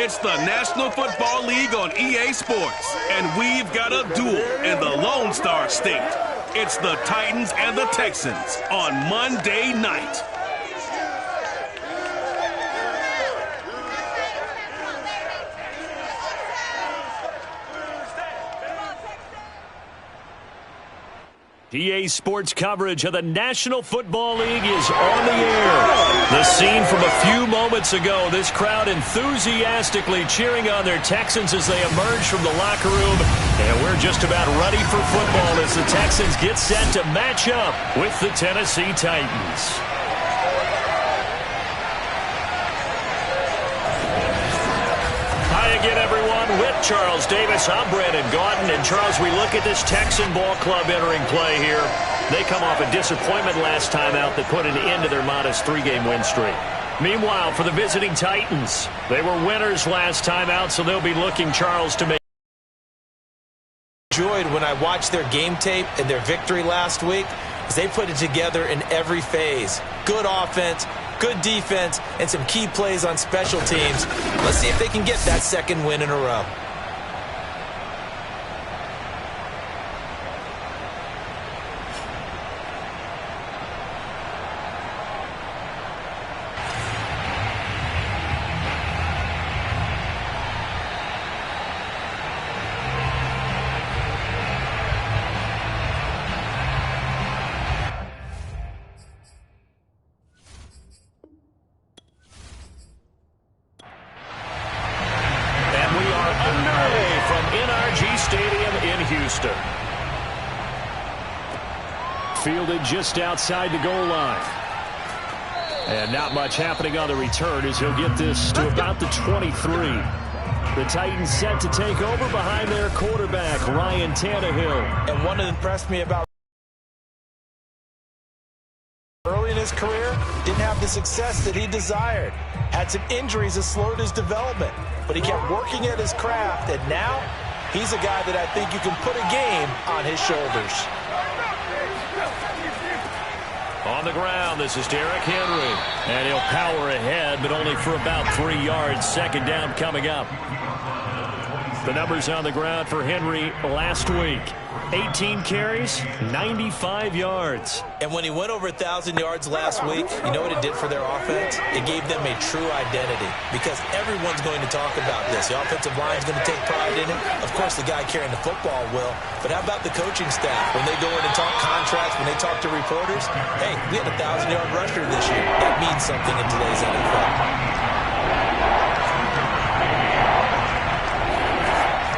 It's the National Football League on EA Sports, and we've got a duel in the Lone Star State. It's the Titans and the Texans on Monday night. EA Sports coverage of the National Football League is on the air. The scene from a few moments ago, this crowd enthusiastically cheering on their Texans as they emerge from the locker room. And we're just about ready for football as the Texans get set to match up with the Tennessee Titans. Again, everyone, with Charles Davis, I'm Brandon Gaudin. And, Charles, we look at this Texan ball club entering play here. They come off a disappointment last time out that put an end to their modest 3-game win streak. Meanwhile, for the visiting Titans, they were winners last time out, so they'll be looking, Charles, to make. Enjoyed when I watched their game tape and their victory last week, as they put it together in every phase. Good offense, good defense, and some key plays on special teams. Let's see if they can get that second win in a row. Fielded just outside the goal line. And not much happening on the return as he'll get this to about the 23. The Titans set to take over behind their quarterback, Ryan Tannehill. And what impressed me about early in his career, didn't have the success that he desired. Had some injuries that slowed his development. But he kept working at his craft, and now he's a guy that I think you can put a game on his shoulders. On the ground, this is Derrick Henry. And he'll power ahead, but only for about 3 yards. Second down coming up. The numbers on the ground for Henry last week. 18 carries, 95 yards. And when he went over 1,000 yards last week, you know what it did for their offense? It gave them a true identity because everyone's going to talk about this. The offensive line's going to take pride in it. Of course, the guy carrying the football will. But how about the coaching staff? When they go in and talk contracts, when they talk to reporters, hey, we had a 1,000-yard rusher this year. That means something in today's NFL.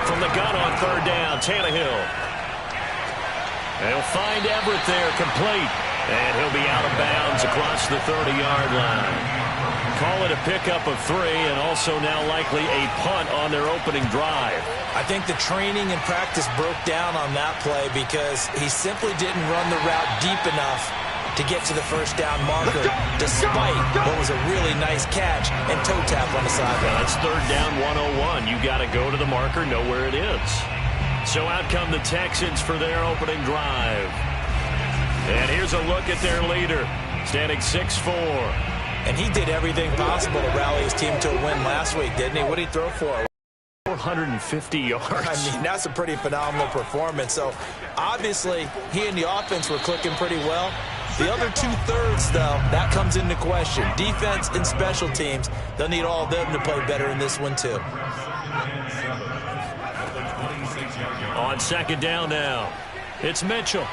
From the gun on third down, Tannehill. They'll find Everett there, complete. And he'll be out of bounds across the 30-yard line. Call it a pickup of 3, and also now likely a punt on their opening drive. I think the training and practice broke down on that play because he simply didn't run the route deep enough to get to the first down marker, despite what was a really nice catch and toe tap on the sideline. That's third down 101. You got to go to the marker, know where it is. So out come the Texans for their opening drive. And here's a look at their leader, standing 6'4". And he did everything possible to rally his team to a win last week, didn't he? What did he throw for? 450 yards. I mean, that's a pretty phenomenal performance. So, obviously, he and the offense were clicking pretty well. The other two-thirds, though, that comes into question. Defense and special teams, they'll need all of them to play better in this one, too. On second down now, it's Mitchell.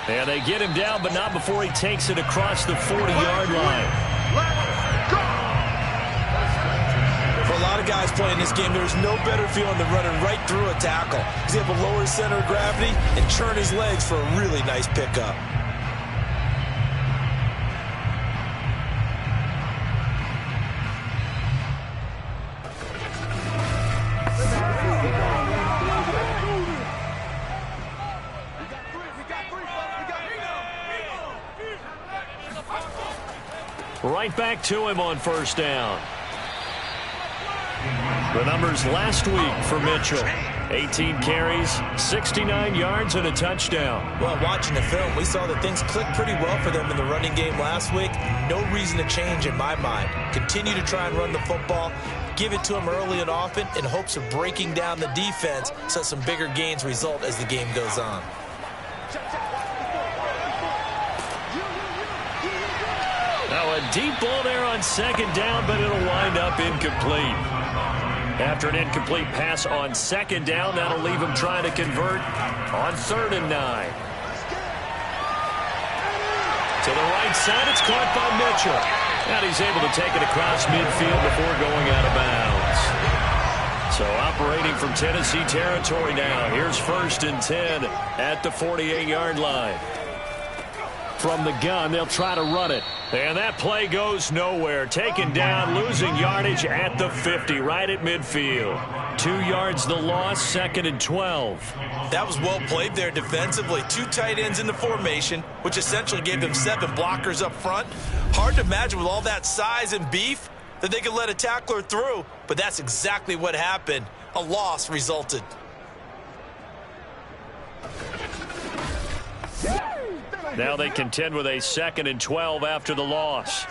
And they get him down, but not before he takes it across the 40-yard line. For a lot of guys playing this game, there's no better feeling than running right through a tackle. He's able to lower his center of gravity and turn his legs for a really nice pickup. Right back to him on first down. The numbers last week for Mitchell. 18 carries, 69 yards, and a touchdown. Well, watching the film, we saw that things clicked pretty well for them in the running game last week. No reason to change in my mind. Continue to try and run the football. give it to him early and often in hopes of breaking down the defense so some bigger gains result as the game goes on. Now a deep ball there on second down, but it'll wind up incomplete. After an incomplete pass on second down, that'll leave him trying to convert on 3rd and 9. To the right side, it's caught by Mitchell. And he's able to take it across midfield before going out of bounds. So operating from Tennessee territory now. Here's 1st and 10 at the 48-yard line. From the gun, they'll try to run it. And that play goes nowhere. Taken down, losing yardage at the 50, right at midfield. 2 yards the loss, 2nd and 12. That was well played there defensively. 2 tight ends in the formation, which essentially gave them 7 blockers up front. Hard to imagine with all that size and beef that they could let a tackler through, but that's exactly what happened. A loss resulted. Now they contend with a 2nd and 12 after the loss.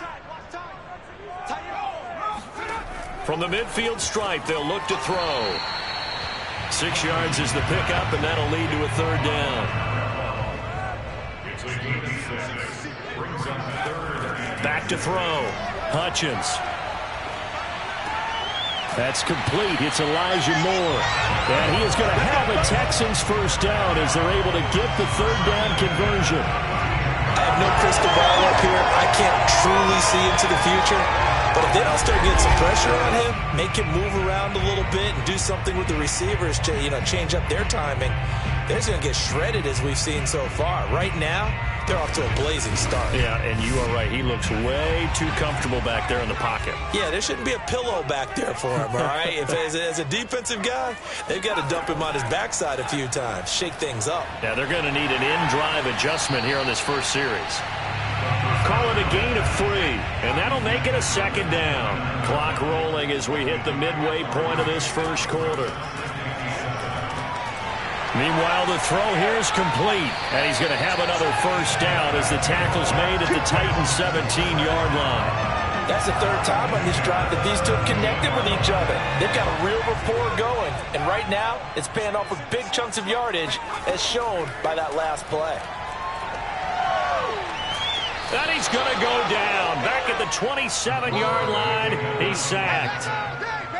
From the midfield stripe, they'll look to throw. 6 yards is the pickup, and that'll lead to a 3rd down. Back to throw. Hutchins. That's complete. It's Elijah Moore. And he is going to have a Texans 1st down as they're able to get the 3rd down conversion. I have no crystal ball up here. I can't truly see into the future. But if they don't start getting some pressure on him, make him move around a little bit and do something with the receivers to, change up their timing, they're just going to get shredded as we've seen so far. Right now, they're off to a blazing start. Yeah, and you are right. He looks way too comfortable back there in the pocket. Yeah, there shouldn't be a pillow back there for him, all right? If as a defensive guy, they've got to dump him on his backside a few times, shake things up. Yeah, they're going to need an in-drive adjustment here on this first series. Call it a gain of 3, and that'll make it a 2nd down. Clock rolling as we hit the midway point of this first quarter. Meanwhile, the throw here is complete, and he's going to have another 1st down as the tackle's made at the Titans' 17-yard line. That's the 3rd time on this drive that these two have connected with each other. They've got a real rapport going, and right now, it's paying off with big chunks of yardage, as shown by that last play. And he's going to go down. Back at the 27-yard line, he's sacked.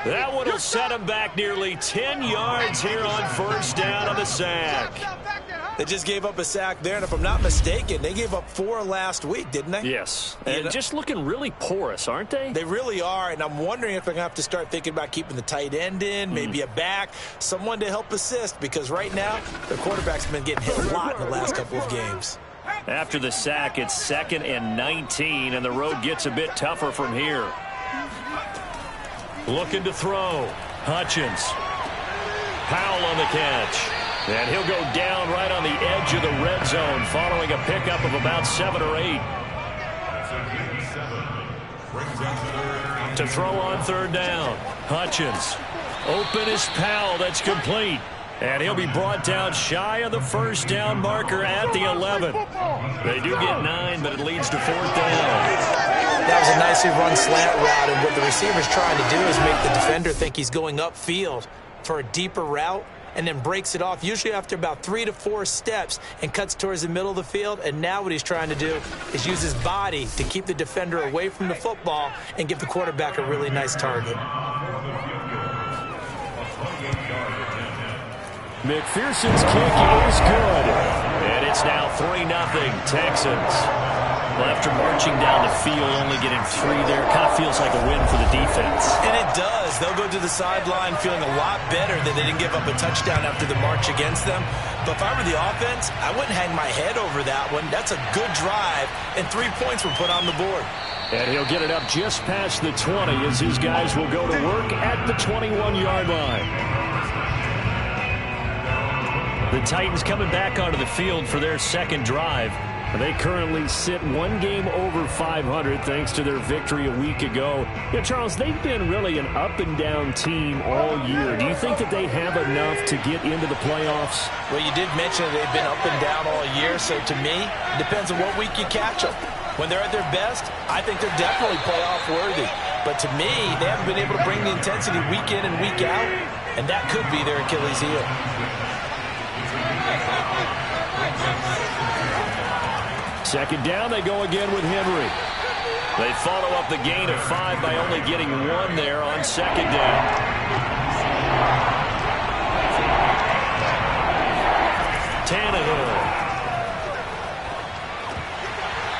That one will set him back nearly 10 yards here on 1st down on the sack. They just gave up a sack there, and if I'm not mistaken, they gave up 4 last week, didn't they? Yes. And just looking really porous, aren't they? They really are, and I'm wondering if they're going to have to start thinking about keeping the tight end in, maybe a back, someone to help assist, because right now, the quarterback's been getting hit a lot in the last couple of games. After the sack, it's 2nd and 19, and the road gets a bit tougher from here. Looking to throw. Hutchins. Powell on the catch. And he'll go down right on the edge of the red zone following a pickup of about 7 or 8. To throw on 3rd down. Hutchins. Open is Powell. That's complete. And he'll be brought down shy of the 1st down marker at the 11. They do get 9, but it leads to 4th down. That was a nicely run slant route, and what the receiver's trying to do is make the defender think he's going upfield for a deeper route, and then breaks it off, usually after about 3 to 4 steps, and cuts towards the middle of the field. And now what he's trying to do is use his body to keep the defender away from the football and give the quarterback a really nice target. McPherson's kick is good. And it's now 3-0 Texans. Well, after marching down the field, only getting 3 there, kind of feels like a win for the defense. And it does. They'll go to the sideline feeling a lot better that they didn't give up a touchdown after the march against them. But if I were the offense, I wouldn't hang my head over that one. That's a good drive, and 3 points were put on the board. And he'll get it up just past the 20 as his guys will go to work at the 21-yard line. The Titans coming back onto the field for their 2nd drive. They currently sit 1 game over 500 thanks to their victory a week ago. Yeah, Charles, they've been really an up-and-down team all year. Do you think that they have enough to get into the playoffs? Well, you did mention that they've been up and down all year, so to me, it depends on what week you catch them. When they're at their best, I think they're definitely playoff worthy. But to me, they haven't been able to bring the intensity week in and week out, and that could be their Achilles heel. Second down, they go again with Henry. They follow up the gain of 5 by only getting 1 there on second down. Tannehill.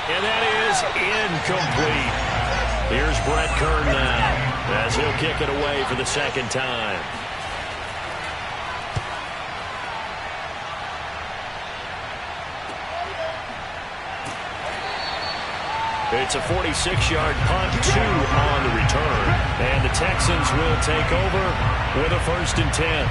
And that is incomplete. Here's Brett Kern now as he'll kick it away for the second time. It's a 46-yard punt, 2 on the return. And the Texans will take over with a 1st and 10.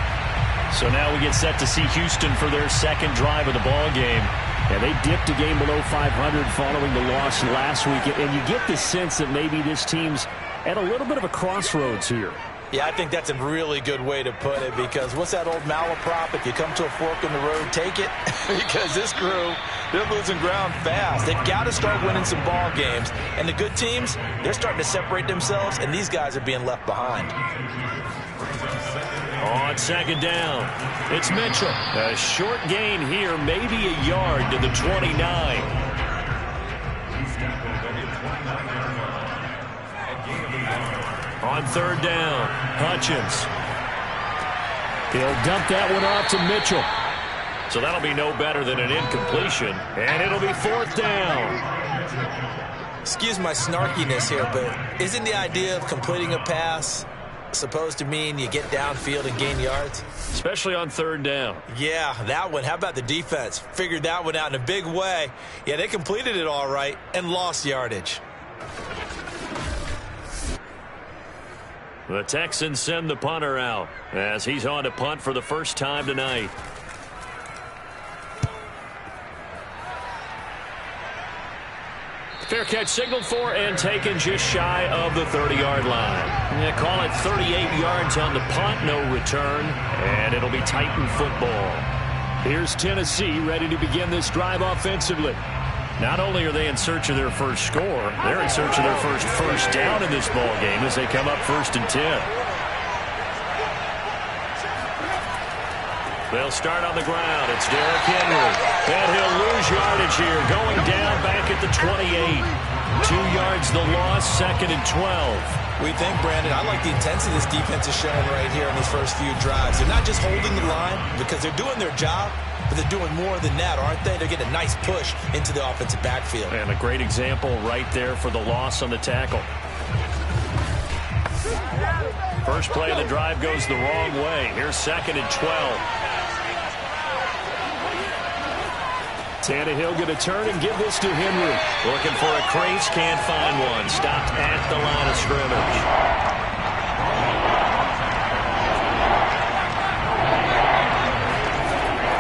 So now we get set to see Houston for their second drive of the ball game. And they dipped a game below 500 following the loss last week. And you get the sense that maybe this team's at a little bit of a crossroads here. Yeah, I think that's a really good way to put it, because what's that old malaprop? If you come to a fork in the road, take it. Because this crew, they're losing ground fast. They've got to start winning some ball games. And the good teams, they're starting to separate themselves, and these guys are being left behind. On second down, it's Mitchell. A short gain here, maybe a yard to the 29. On third down, Hutchins. He'll dump that one off to Mitchell. So that'll be no better than an incompletion, and it'll be 4th down. Excuse my snarkiness here, but isn't the idea of completing a pass supposed to mean you get downfield and gain yards? Especially on third down. Yeah, that one. How about the defense? Figured that one out in a big way. Yeah, they completed it all right and lost yardage. The Texans send the punter out as he's on to punt for the first time tonight. Fair catch signaled for and taken just shy of the 30-yard line. They call it 38 yards on the punt, no return, and it'll be Titan football. Here's Tennessee ready to begin this drive offensively. Not only are they in search of their first score, they're in search of their first down in this ball game as they come up 1st and 10. They'll start on the ground. It's Derrick Henry. And he'll lose yardage here, going down back at the 28. 2 yards the loss, 2nd and 12. We think, Brandon, I like the intensity this defense is showing right here in these first few drives. They're not just holding the line because they're doing their job, but they're doing more than that, aren't they? They're getting a nice push into the offensive backfield. And a great example right there for the loss on the tackle. First play of the drive goes the wrong way. Here's 2nd and 12. Tannehill going to turn and give this to Henry. Looking for a crease, can't find one. Stopped at the line of scrimmage.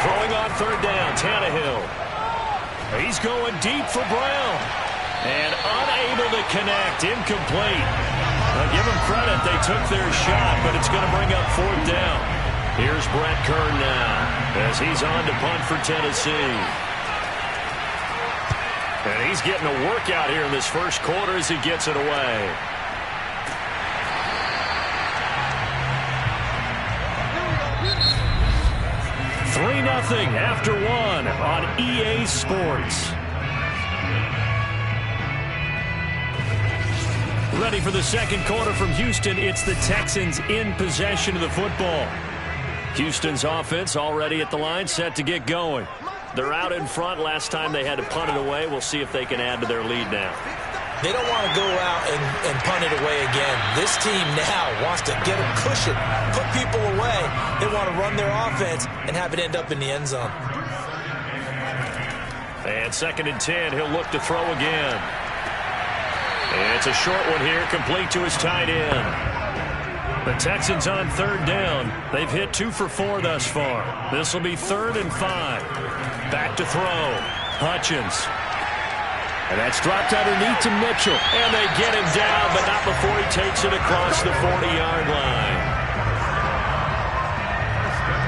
Throwing on third down, Tannehill. He's going deep for Brown. And unable to connect, incomplete. Now give them credit, they took their shot, but it's going to bring up 4th down. Here's Brett Kern now as he's on to punt for Tennessee. And he's getting a workout here in this first quarter as he gets it away. $3-0 after 1 on EA Sports. Ready for the second quarter from Houston. It's the Texans in possession of the football. Houston's offense already at the line, set to get going. They're out in front. Last time they had to punt it away. We'll see if they can add to their lead now. They don't want to go out and punt it away again. This team now wants to get a cushion, put people away. They want to run their offense and have it end up in the end zone. And 2nd and 10, he'll look to throw again. And it's a short one here, complete to his tight end. The Texans on third down. They've hit 2 for 4 thus far. This will be 3rd and 5. Back to throw. Hutchins. And that's dropped underneath to Mitchell. And they get him down, but not before he takes it across the 40-yard line.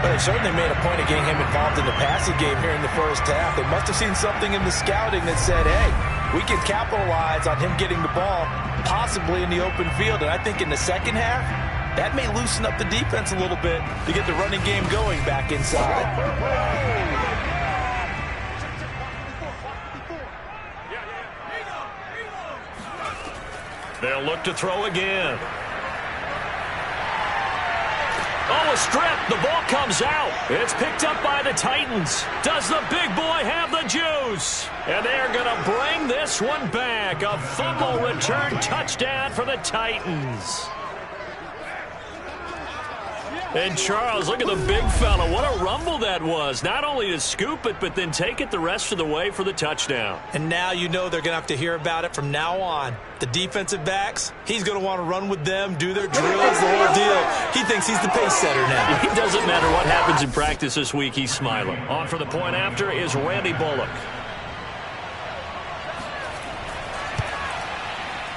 But they certainly made a point of getting him involved in the passing game here in the first half. They must have seen something in the scouting that said, hey, we can capitalize on him getting the ball possibly in the open field. And I think in the second half, that may loosen up the defense a little bit to get the running game going back inside. They'll look to throw again. Oh, a strip. The ball comes out. It's picked up by the Titans. Does the big boy have the juice? And they're going to bring this one back. A fumble return touchdown for the Titans. And Charles, look at the big fella. What a rumble that was. Not only to scoop it, but then take it the rest of the way for the touchdown. And now you know they're going to have to hear about it from now on. The defensive backs, he's going to want to run with them, do their drills, the whole deal. He thinks he's the pace setter now. It doesn't matter what happens in practice this week, he's smiling. On for the point after is Randy Bullock.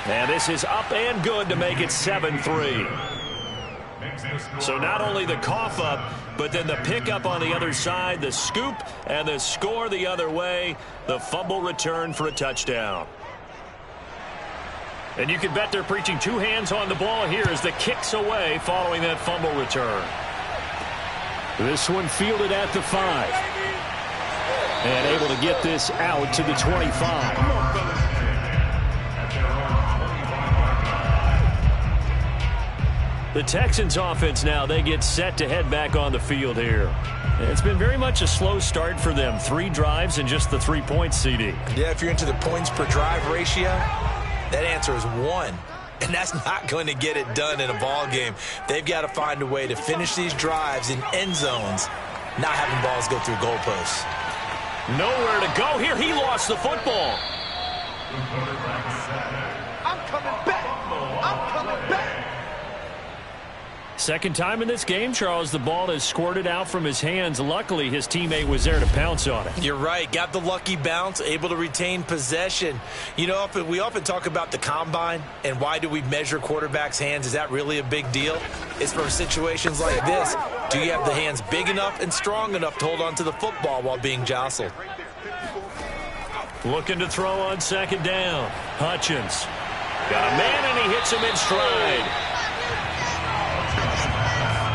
And this is up and good to make it 7-3. So not only the cough up, but then the pickup on the other side, the scoop, and the score the other way, the fumble return for a touchdown. And you can bet they're preaching two hands on the ball here as the kick's away following that fumble return. This one fielded at the 5. And able to get this out to the 25. The Texans offense now, they get set to head back on the field here. It's been very much a slow start for them. 3 drives and just the 3 points, CD. Yeah, if you're into the points per drive ratio, that answer is 1. And that's not going to get it done in a ball game. They've got to find a way to finish these drives in end zones, not having balls go through goalposts. Nowhere to go here. He lost the football. I'm coming back. I'm coming back. Second time in this game, Charles, the ball has squirted out from his hands. Luckily, his teammate was there to pounce on it. You're right. Got the lucky bounce, able to retain possession. You know, we often talk about the combine and why do we measure quarterbacks' hands. Is that really a big deal? It's for situations like this. Do you have the hands big enough and strong enough to hold on to the football while being jostled? Looking to throw on second down. Hutchins. Got a man, and he hits him in stride.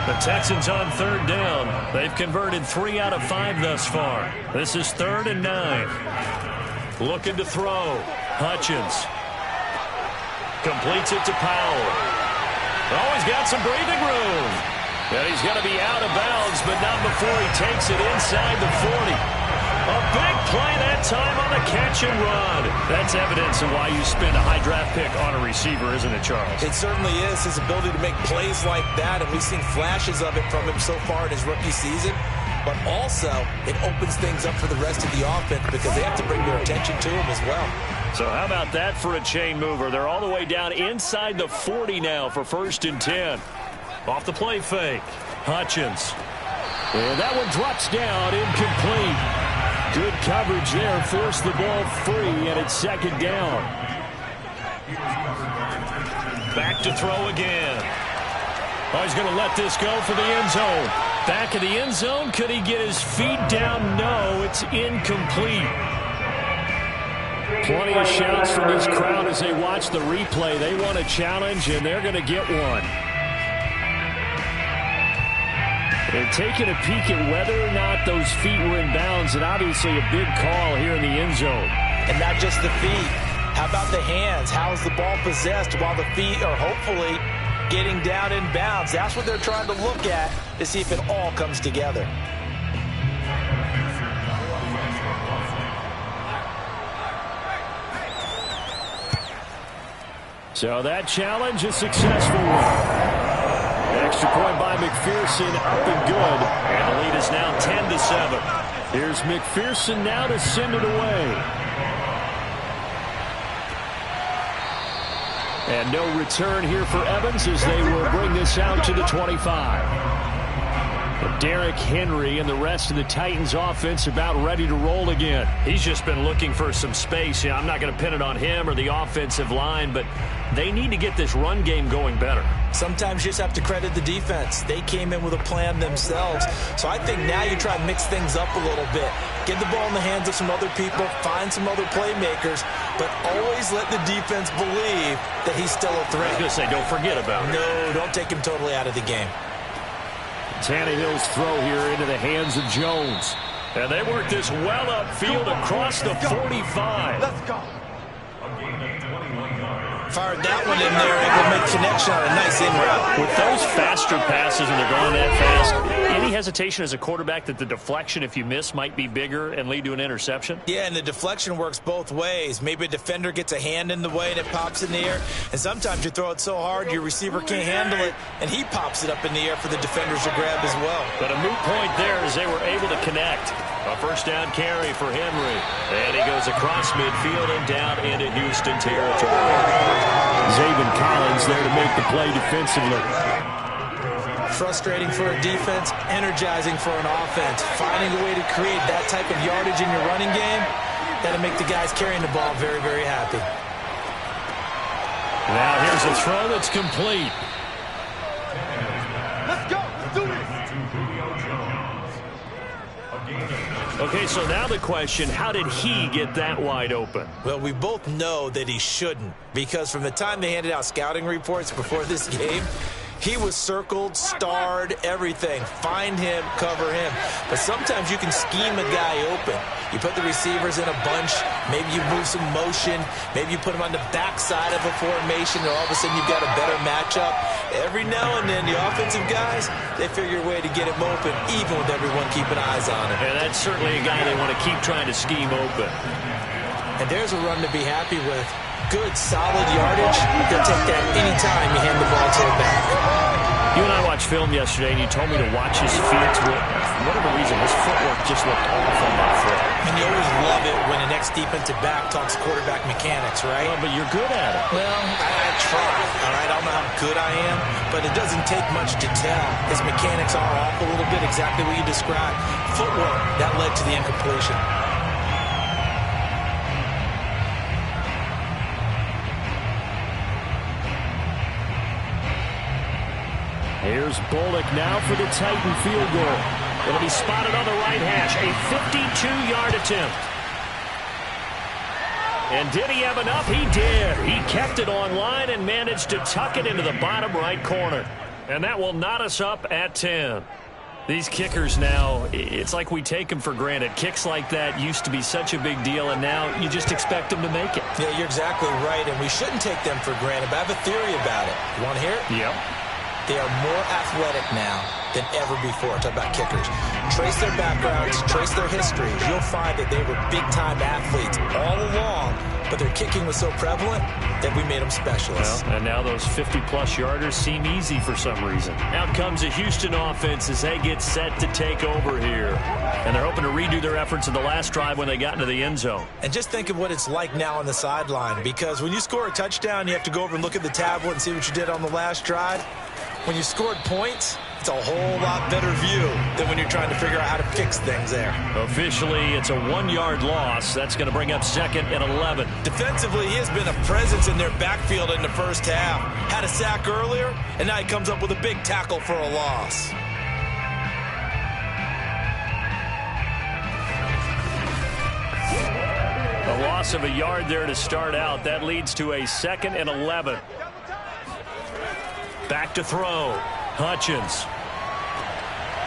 The Texans on third down. They've converted 3 out of 5 thus far. This is 3rd and 9. Looking to throw. Hutchins. Completes it to Powell. Oh, he's got some breathing room. And he's going to be out of bounds, but not before he takes it inside the 40. A big play that time on the catch and run. That's evidence of why you spend a high draft pick on a receiver, isn't it, Charles? It certainly is. His ability to make plays like that, and we've seen flashes of it from him so far in his rookie season. But also, it opens things up for the rest of the offense because they have to bring their attention to him as well. So how about that for a chain mover? They're all the way down inside the 40 now for 1st and 10. Off the play fake. Hutchins. And that one drops down, incomplete. Good coverage there, forced the ball free, and it's 2nd down. Back to throw again. Oh, he's going to let this go for the end zone. Back of the end zone, could he get his feet down? No, it's incomplete. Plenty of shouts from this crowd as they watch the replay. They want a challenge, and they're going to get one. They're taking a peek at whether or not those feet were in bounds, and obviously a big call here in the end zone. And not just the feet. How about the hands? How is the ball possessed while the feet are hopefully getting down in bounds? That's what they're trying to look at to see if it all comes together. So that challenge is successful. Extra point by McPherson, up and good. And the lead is now 10-7. Here's McPherson now to send it away. And no return here for Evans as they will bring this out to the 25. Derrick Henry and the rest of the Titans offense about ready to roll again. He's just been looking for some space. Yeah, I'm not going to pin it on him or the offensive line, but they need to get this run game going better. Sometimes you just have to credit the defense. They came in with a plan themselves. So I think now you try to mix things up a little bit. Get the ball in the hands of some other people, find some other playmakers, but always let the defense believe that he's still a threat. I was going to say, don't forget about it. No, don't take him totally out of the game. Tannehill's throw here into the hands of Jones. And they work this well upfield across the 45. Let's go. Fired that one in there, able to make connection on a nice in route. With those faster passes and they're going that fast, any hesitation as a quarterback that the deflection, if you miss, might be bigger and lead to an interception? Yeah, and the deflection works both ways. Maybe a defender gets a hand in the way and it pops in the air. And sometimes you throw it so hard your receiver can't handle it, and he pops it up in the air for the defenders to grab as well. But a moot point there as they were able to connect. A first down carry for Henry. And he goes across midfield and down into Houston territory. Zaven Collins there to make the play defensively. Frustrating for a defense, energizing for an offense. Finding a way to create that type of yardage in your running game, that'll make the guys carrying the ball very, very happy. Now here's a throw that's complete. Let's go. Let's do this. Okay, so now the question, how did he get that wide open? Well, we both know that he shouldn't, because from the time they handed out scouting reports before this game, he was circled, starred, everything. Find him, cover him. But sometimes you can scheme a guy open. You put the receivers in a bunch. Maybe you move some motion. Maybe you put them on the backside of a formation, and all of a sudden you've got a better matchup. Every now and then, the offensive guys, they figure a way to get him open, even with everyone keeping eyes on him. And that's certainly a guy they want to keep trying to scheme open. And there's a run to be happy with. Good, solid yardage. They'll take that anytime you hand the ball to a back. You and I watched film yesterday, and you told me to watch his feet. For whatever reason, his footwork just looked off on that throw. And you always love it when the next defensive back talks quarterback mechanics, right? Well, but you're good at it. Well, I try, all right? I don't know how good I am, but it doesn't take much to tell. His mechanics are off a little bit, exactly what you described. Footwork, that led to the incompletion. Here's Bullock now for the Titan field goal. It'll be spotted on the right hash. A 52-yard attempt. And did he have enough? He did. He kept it on line and managed to tuck it into the bottom right corner. And that will knot us up at 10. These kickers now, it's like we take them for granted. Kicks like that used to be such a big deal, and now you just expect them to make it. Yeah, you're exactly right, and we shouldn't take them for granted. But I have a theory about it. You want to hear it? Yep. They are more athletic now than ever before. Talk about kickers. Trace their backgrounds, trace their histories. You'll find that they were big-time athletes all along, but their kicking was so prevalent that we made them specialists. Well, and now those 50-plus yarders seem easy for some reason. Out comes a Houston offense as they get set to take over here. And they're hoping to redo their efforts in the last drive when they got into the end zone. And just think of what it's like now on the sideline, because when you score a touchdown, you have to go over and look at the tablet and see what you did on the last drive. When you scored points, it's a whole lot better view than when you're trying to figure out how to fix things there. Officially, it's a 1-yard loss. That's going to bring up 2nd and 11. Defensively, he has been a presence in their backfield in the first half. Had a sack earlier, and now he comes up with a big tackle for a loss. A loss of a yard there to start out. That leads to a 2nd and 11. Back to throw. Hutchins.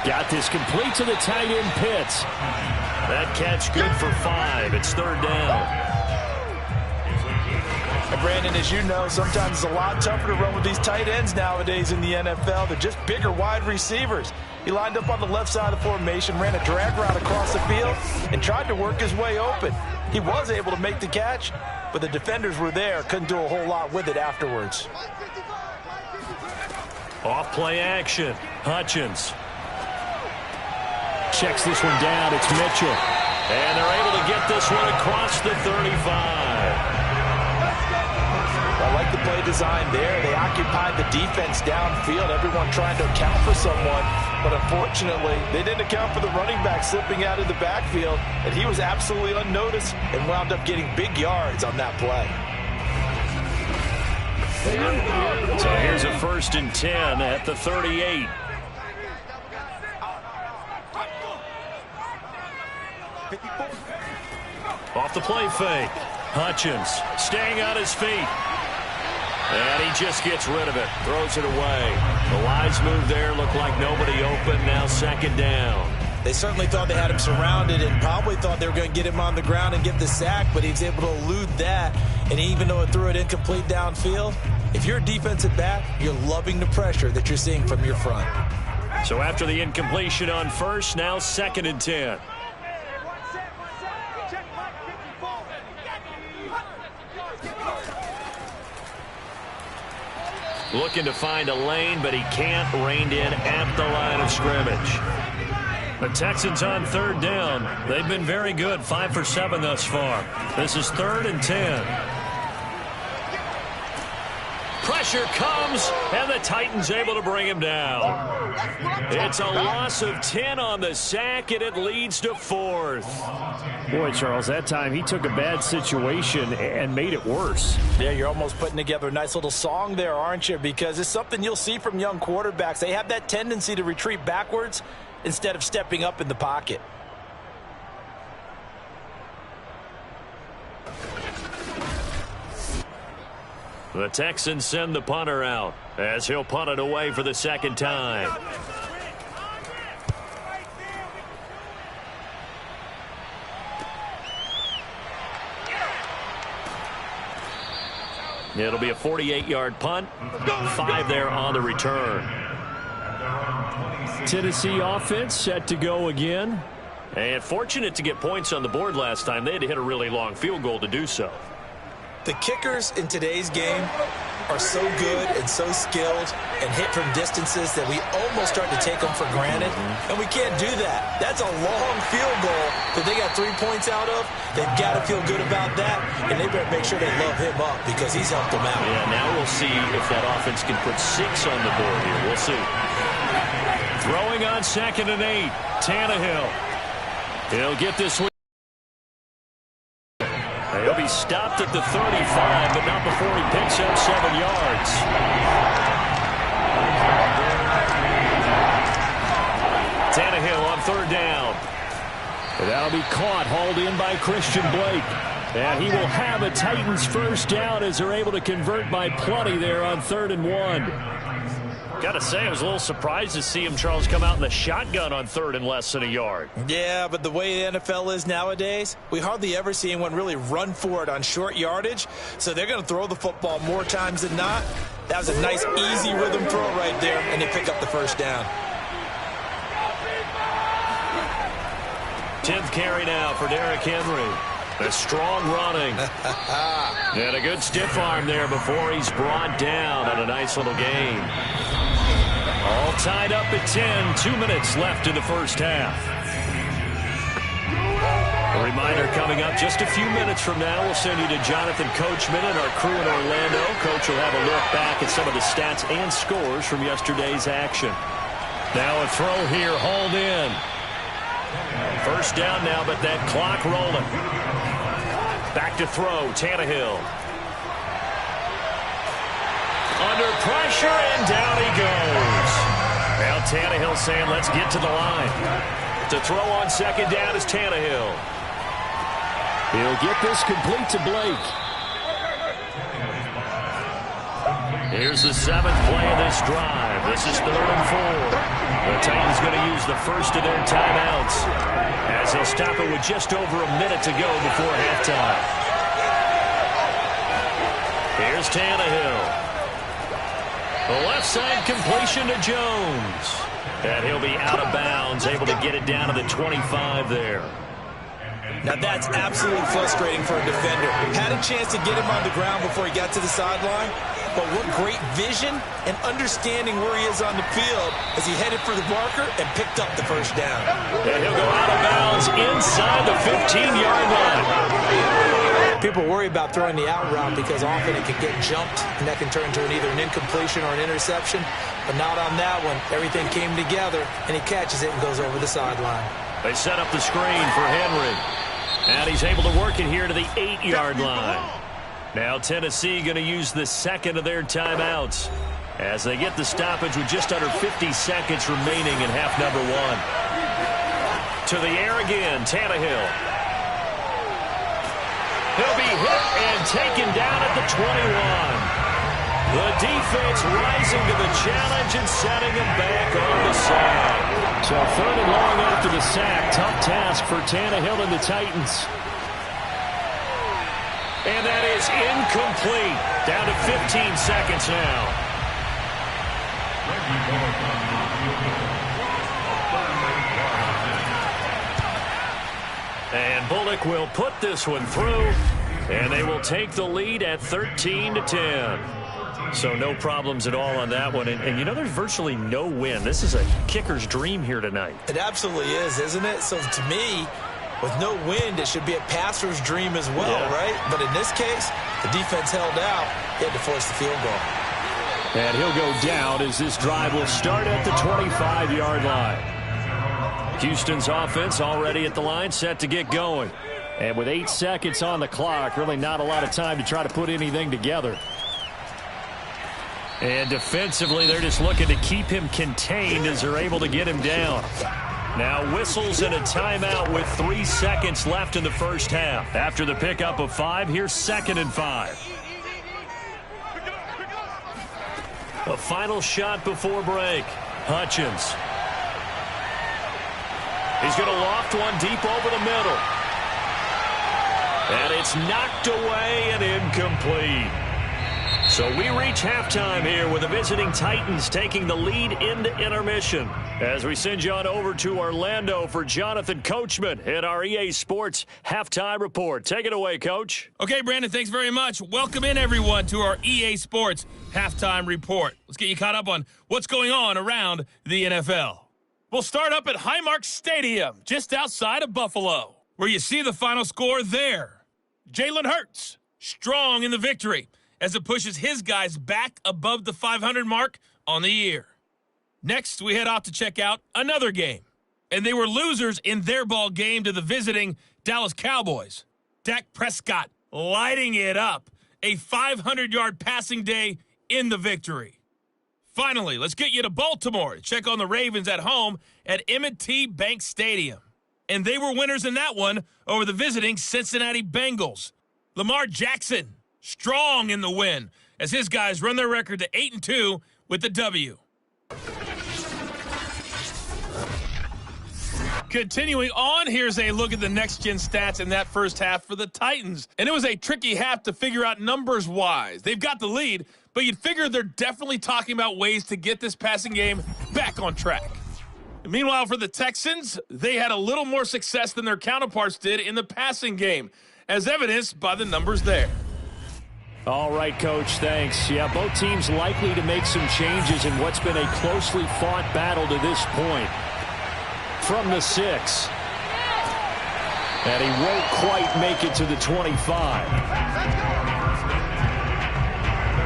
Got this complete to the tight end Pitts. That catch good for 5. It's 3rd down. And Brandon, as you know, sometimes it's a lot tougher to run with these tight ends nowadays in the NFL. They're just bigger wide receivers. He lined up on the left side of the formation, ran a drag route across the field, and tried to work his way open. He was able to make the catch, but the defenders were there, couldn't do a whole lot with it afterwards. Off play action. Hutchins. Checks this one down. It's Mitchell. And they're able to get this one across the 35. I like the play design there. They occupied the defense downfield, everyone trying to account for someone. But unfortunately, they didn't account for the running back slipping out of the backfield, and he was absolutely unnoticed and wound up getting big yards on that play. So here's a 1st and 10 at the 38. Off the play fake. Hutchins staying on his feet. And he just gets rid of it. Throws it away. The wise move there. Looked like nobody open. Now 2nd down. They certainly thought they had him surrounded and probably thought they were going to get him on the ground and get the sack, but he was able to elude that. And even though it threw it incomplete downfield, if you're a defensive back, you're loving the pressure that you're seeing from your front. So after the incompletion on 1st, now 2nd and 10. Looking to find a lane, but he can't. Reined in at the line of scrimmage. The Texans on 3rd down. They've been very good, 5 for 7 thus far. This is 3rd and 10. Pressure comes, and the Titans able to bring him down. It's a loss of 10 on the sack, and it leads to 4th. Boy, Charles, that time he took a bad situation and made it worse. Yeah, you're almost putting together a nice little song there, aren't you? Because it's something you'll see from young quarterbacks. They have that tendency to retreat backwards instead of stepping up in the pocket. The Texans send the punter out as he'll punt it away for the 2nd time. It'll be a 48-yard punt. 5 there on the return. Tennessee offense set to go again. And fortunate to get points on the board last time. They had to hit a really long field goal to do so. The kickers in today's game are so good and so skilled and hit from distances that we almost start to take them for granted, and we can't do that. That's a long field goal that they got 3 points out of. They've got to feel good about that, and they better make sure they love him up because he's helped them out. Yeah, now we'll see if that offense can put 6 on the board here. We'll see. Throwing on 2nd and 8, Tannehill. He'll get this one. He'll be stopped at the 35, but not before he picks up 7 yards. Tannehill on 3rd down. And that'll be caught, hauled in by Christian Blake. And he will have a Titans 1st down as they're able to convert by plenty there on 3rd and 1. Got to say, I was a little surprised to see him, Charles, come out in the shotgun on 3rd and less than a yard. Yeah, but the way the NFL is nowadays, we hardly ever see anyone really run for it on short yardage. So they're going to throw the football more times than not. That was a nice, easy rhythm throw right there, and they pick up the 1st down. 10th carry now for Derrick Henry. A strong running. And a good stiff arm there before he's brought down on a nice little gain. All tied up at 10. 2 minutes left in the 1st half. A reminder coming up just a few minutes from now. We'll send you to Jonathan Coachman and our crew in Orlando. Coach will have a look back at some of the stats and scores from yesterday's action. Now a throw here, hauled in. 1st down now, but that clock rolling. Back to throw, Tannehill. Under pressure, and down he goes. Now Tannehill saying, let's get to the line. To throw on 2nd down is Tannehill. He'll get this complete to Blake. Here's the 7th play of this drive. This is 3rd and 4. The Titans going to use the first of their timeouts as they'll stop it with just over a minute to go before halftime. Here's Tannehill. The left side completion to Jones. And he'll be out of bounds, able to get it down to the 25 there. Now that's absolutely frustrating for a defender. Had a chance to get him on the ground before he got to the sideline, but what great vision and understanding where he is on the field as he headed for the marker and picked up the 1st down. And he'll go out of bounds inside the 15-yard line. People worry about throwing the out route because often it can get jumped, and that can turn into either an incompletion or an interception. But not on that one. Everything came together, and he catches it and goes over the sideline. They set up the screen for Henry. And he's able to work it here to the 8-yard line. Now Tennessee going to use the second of their timeouts as they get the stoppage with just under 50 seconds remaining in half number 1. To the air again, Tannehill. He'll be hit and taken down at the 21. The defense rising to the challenge and setting him back on the side. So 3rd and long after the sack. Tough task for Tannehill and the Titans. And that is incomplete. Down to 15 seconds now. And Bullock will put this one through. And they will take the lead at 13-10. So no problems at all on that one. And you know, there's virtually no wind. This is a kicker's dream here tonight. It absolutely is, isn't it? So to me, with no wind, it should be a passer's dream as well, right? But in this case, the defense held out. He had to force the field goal. And he'll go down as this drive will start at the 25-yard line. Houston's offense already at the line, set to get going. And with 8 seconds on the clock, really not a lot of time to try to put anything together. And defensively, they're just looking to keep him contained as they're able to get him down. Now whistles and a timeout with 3 seconds left in the first half. After the pickup of 5, here's 2nd and 5. A final shot before break. Hutchins. He's going to loft one deep over the middle. And it's knocked away and incomplete. So we reach halftime here with the visiting Titans taking the lead into intermission. As we send you on over to Orlando for Jonathan Coachman at our EA Sports Halftime Report. Take it away, Coach. Okay, Brandon, thanks very much. Welcome in, everyone, to our EA Sports Halftime Report. Let's get you caught up on what's going on around the NFL. We'll start up at Highmark Stadium, just outside of Buffalo, where you see the final score there. Jalen Hurts, strong in the victory, as it pushes his guys back above the 500 mark on the year. Next, we head off to check out another game. And they were losers in their ball game to the visiting Dallas Cowboys. Dak Prescott lighting it up. A 500-yard passing day in the victory. Finally, let's get you to Baltimore to check on the Ravens at home at M&T Bank Stadium. And they were winners in that one over the visiting Cincinnati Bengals. Lamar Jackson, strong in the win, as his guys run their record to 8-2 with the W. Continuing on, here's a look at the next-gen stats in that first half for the Titans. And it was a tricky half to figure out numbers-wise. They've got the lead, but you'd figure they're definitely talking about ways to get this passing game back on track. Meanwhile, for the Texans, they had a little more success than their counterparts did in the passing game, as evidenced by the numbers there. All right, Coach, thanks. Yeah, both teams likely to make some changes in what's been a closely fought battle to this point. From the 6. And he won't quite make it to the 25.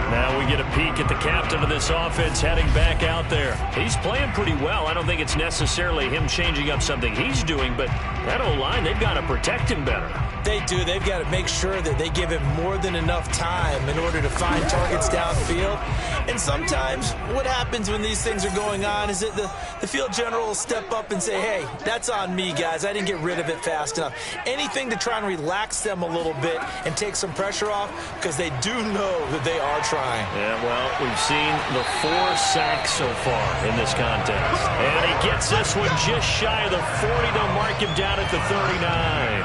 Now we get a peek at the captain of this offense heading back out there. He's playing pretty well. I don't think it's necessarily him changing up something he's doing, but that O-line, they've got to protect him better. They do. They've got to make sure that they give him more than enough time in order to find targets downfield. And sometimes what happens when these things are going on is that the field general will step up and say, hey, that's on me, guys. I didn't get rid of it fast enough. Anything to try and relax them a little bit and take some pressure off, because they do know that they are trying. Yeah, well, we've seen the 4 sacks so far in this contest. And he gets this one just shy of the 40. They'll mark him down at the 39.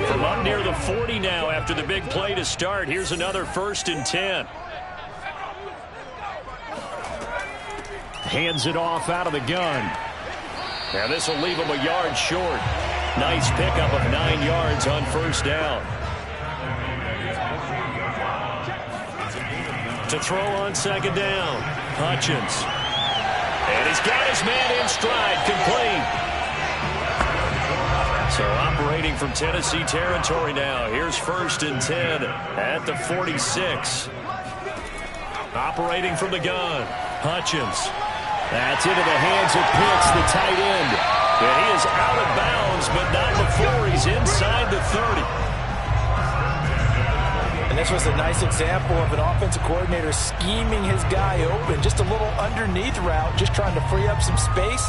From up near the 40 now after the big play to start. Here's another 1st and 10. Hands it off out of the gun. Now this will leave him a yard short. Nice pickup of 9 yards on first down. To throw on second down, Hutchins. And he's got his man in stride, complete. So operating from Tennessee territory now. Here's 1st and 10 at the 46. Operating from the gun, Hutchins. That's into the hands of Pitts, the tight end. And he is out of bounds, but not before he's inside the 30. And this was a nice example of an offensive coordinator scheming his guy open. Just a little underneath route, just trying to free up some space,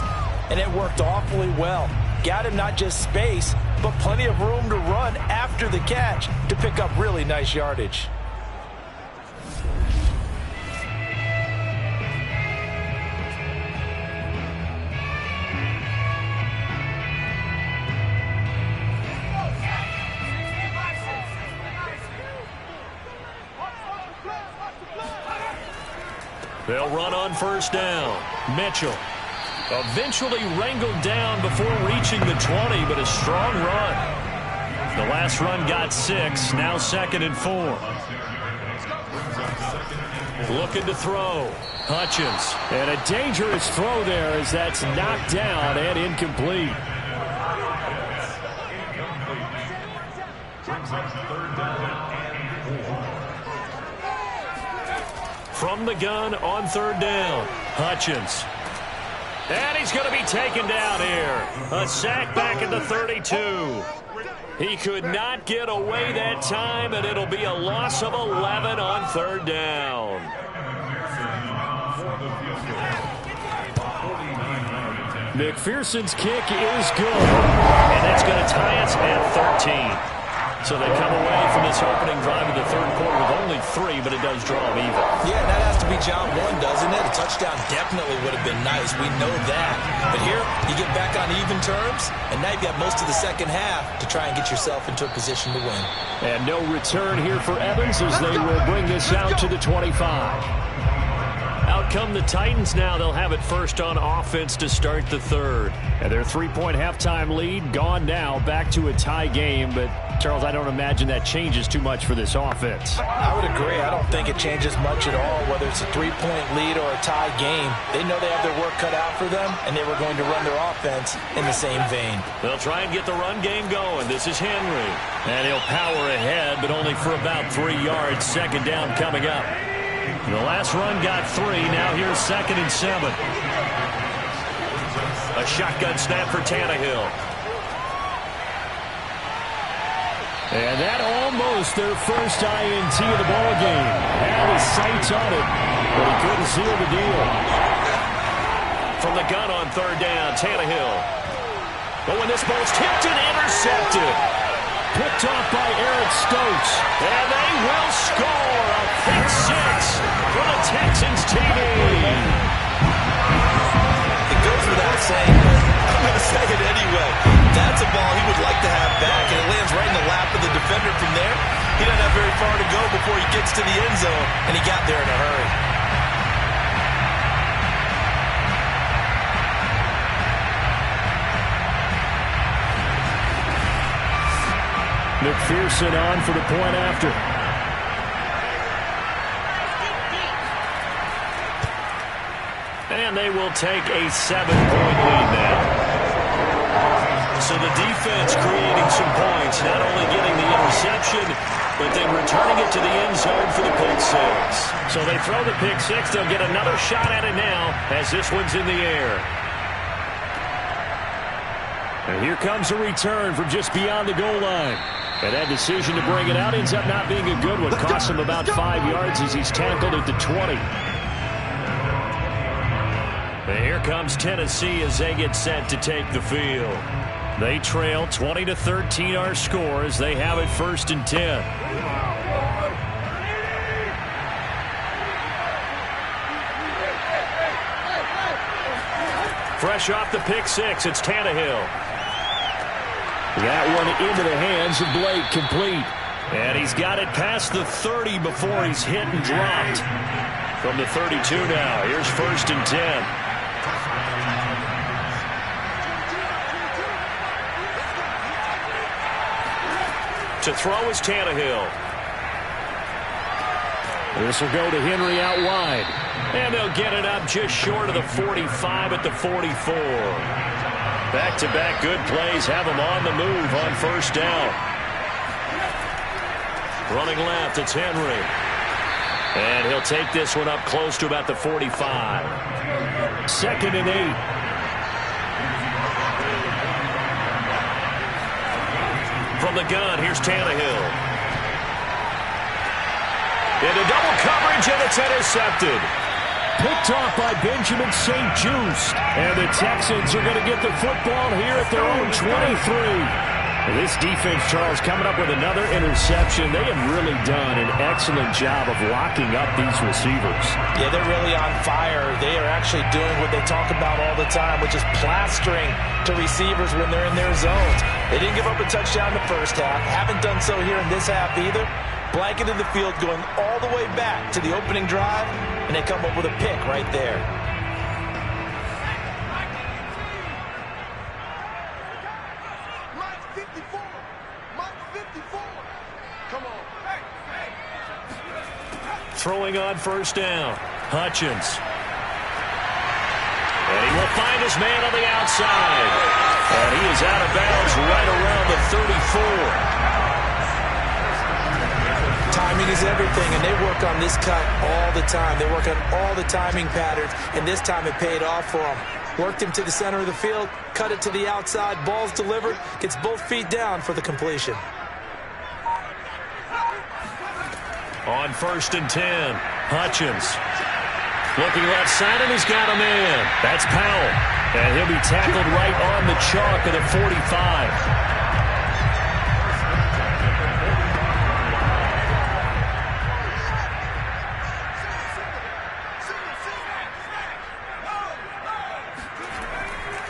and it worked awfully well. Got him not just space, but plenty of room to run after the catch to pick up really nice yardage. They'll run on first down. Mitchell eventually wrangled down before reaching the 20, but a strong run. The last run got 6, now 2nd and 4. Looking to throw. Hutchins. And a dangerous throw there as that's knocked down and incomplete. From the gun on 3rd down, Hutchins. And he's going to be taken down here. A sack back at the 32. He could not get away that time, and it'll be a loss of 11 on 3rd down. McPherson's kick is good, and that's going to tie us at 13. So they come away from this opening drive in the 3rd quarter with only 3, but it does draw them even. Yeah, that has to be job 1, doesn't it? A touchdown definitely would have been nice. We know that. But here, you get back on even terms, and now you've got most of the second half to try and get yourself into a position to win. And no return here for Evans as they will bring this out to the 25. Out come the Titans now. They'll have it first on offense to start the 3rd. And their 3-point halftime lead gone now, back to a tie game. But, Charles, I don't imagine that changes too much for this offense. I would agree. I don't think it changes much at all, whether it's a 3-point lead or a tie game. They know they have their work cut out for them, and they were going to run their offense in the same vein. They'll try and get the run game going. This is Henry. And he'll power ahead, but only for about 3 yards. 2nd down coming up. The last run got 3. Now here's 2nd and 7. A shotgun snap for Tannehill. And that almost their first INT of the ball game. Had his sights on it, but he couldn't seal the deal. From the gun on 3rd down, Tannehill. But when this ball's tipped and intercepted. Picked off by Eric Stokes. And they will score a pick 6 for the Texans TD. It goes without saying, but I'm going to say it anyway. That's a ball he would like to have back, and it lands right in the lap of the defender from there. He doesn't have very far to go before he gets to the end zone, and he got there in a hurry. McPherson on for the point after. And they will take a 7-point lead now. So the defense creating some points, not only getting the interception, but then returning it to the end zone for the pick 6. So they throw the pick 6. They'll get another shot at it now as this one's in the air. And here comes a return from just beyond the goal line. And that decision to bring it out ends up not being a good one. Costs him about 5 yards as he's tackled at the 20. And here comes Tennessee as they get set to take the field. They trail 20-13 our score as they have it 1st and 10. Fresh off the pick 6, it's Tannehill. That one into the hands of Blake, complete. And he's got it past the 30 before he's hit and dropped. From the 32 now, here's 1st and 10. To throw is Tannehill. This will go to Henry out wide. And they'll get it up just short of the 45 at the 44. Back-to-back good plays have them on the move on first down. Running left, it's Henry. And he'll take this one up close to about the 45. 2nd and 8. From the gun, here's Tannehill. Into double coverage, and it's intercepted. Picked off by Benjamin St. Juste. And the Texans are going to get the football here at their own 23. This defense, Charles, coming up with another interception. They have really done an excellent job of locking up these receivers. Yeah, they're really on fire. They are actually doing what they talk about all the time, which is plastering to receivers when they're in their zones. They didn't give up a touchdown in the first half. Haven't done so here in this half either. Blanketed the field going all the way back to the opening drive, and they come up with a pick right there. Throwing on first down. Hutchins. And he will find his man on the outside. And he is out of bounds right around the 34. Timing is everything, and they work on this cut all the time. They work on all the timing patterns, and this time it paid off for them. Worked him to the center of the field, cut it to the outside, ball's delivered, gets both feet down for the completion. On 1st and 10, Hutchins. Looking left side, and he's got a man. That's Powell. And he'll be tackled right on the chalk of the 45.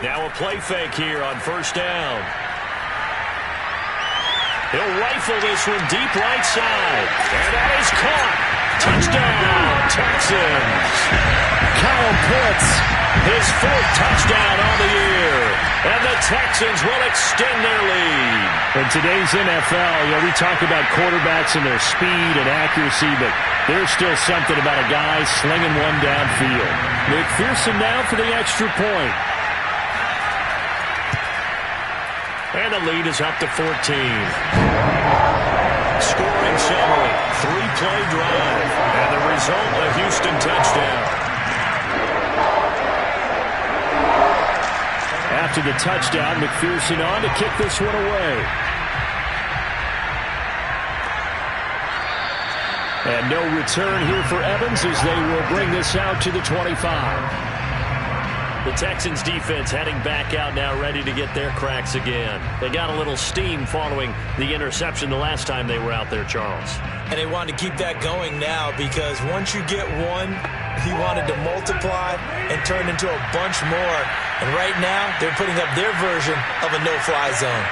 Now a play fake here on first down. He'll rifle this one deep right side. And that is caught. Touchdown, Texans. Kyle Pitts, his 4th touchdown on the year. And the Texans will extend their lead. In today's NFL, we talk about quarterbacks and their speed and accuracy, but there's still something about a guy slinging one downfield. McPherson now for the extra point. And the lead is up to 14. Scoring summary, 3-play drive. And the result, a Houston touchdown. After the touchdown, McPherson on to kick this one away. And no return here for Evans as they will bring this out to the 25. The Texans defense heading back out now, ready to get their cracks again. They got a little steam following the interception the last time they were out there, Charles. And they wanted to keep that going now because once you get one, he wanted to multiply and turn into a bunch more. And right now, they're putting up their version of a no-fly zone.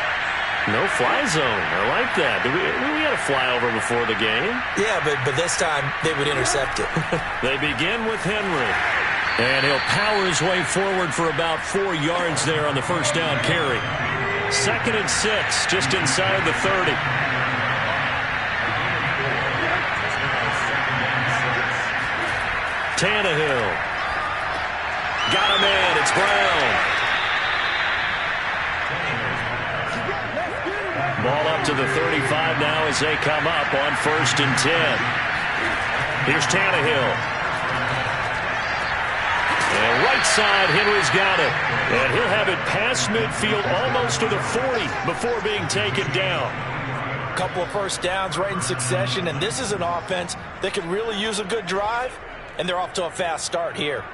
No-fly zone. I like that. We had a flyover before the game. Yeah, but this time they would intercept it. They begin with Henry. And he'll power his way forward for about 4 yards there on the first down carry. 2nd and 6, just inside the 30. Tannehill. Got a man, it's Brown. Ball up to the 35 now as they come up on 1st and 10. Here's Tannehill. And right side, Henry's got it. And he'll have it past midfield almost to the 40 before being taken down. A couple of first downs right in succession, and this is an offense that could really use a good drive, and they're off to a fast start here.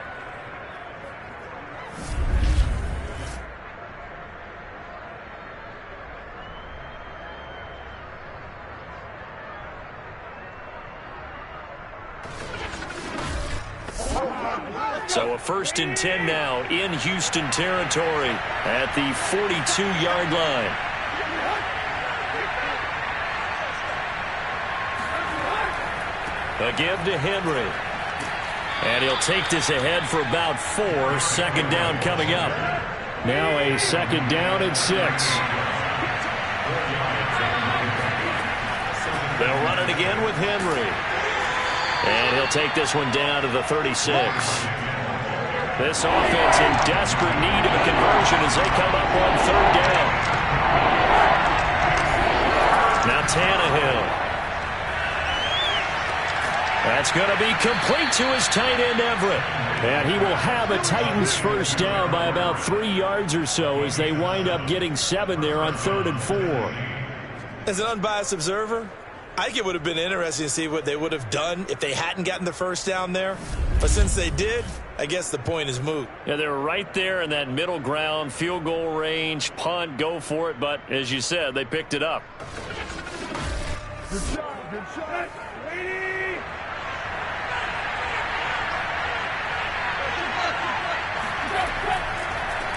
So a 1st and 10 now in Houston territory at the 42-yard line. A give to Henry. And he'll take this ahead for about 4. 2nd down coming up. Now a 2nd down and 6. They'll run it again with Henry. And he'll take this one down to the 36. This offense in desperate need of a conversion as they come up on third down. Now Tannehill. That's going to be complete to his tight end, Everett. And he will have a Titans first down by about 3 yards or so as they wind up getting 7 there on 3rd and 4. As an unbiased observer, I think it would have been interesting to see what they would have done if they hadn't gotten the first down there. But since they did, I guess the point is moot. Yeah, they were right there in that middle ground, field goal range, punt, go for it. But as you said, they picked it up. Good shot, good shot.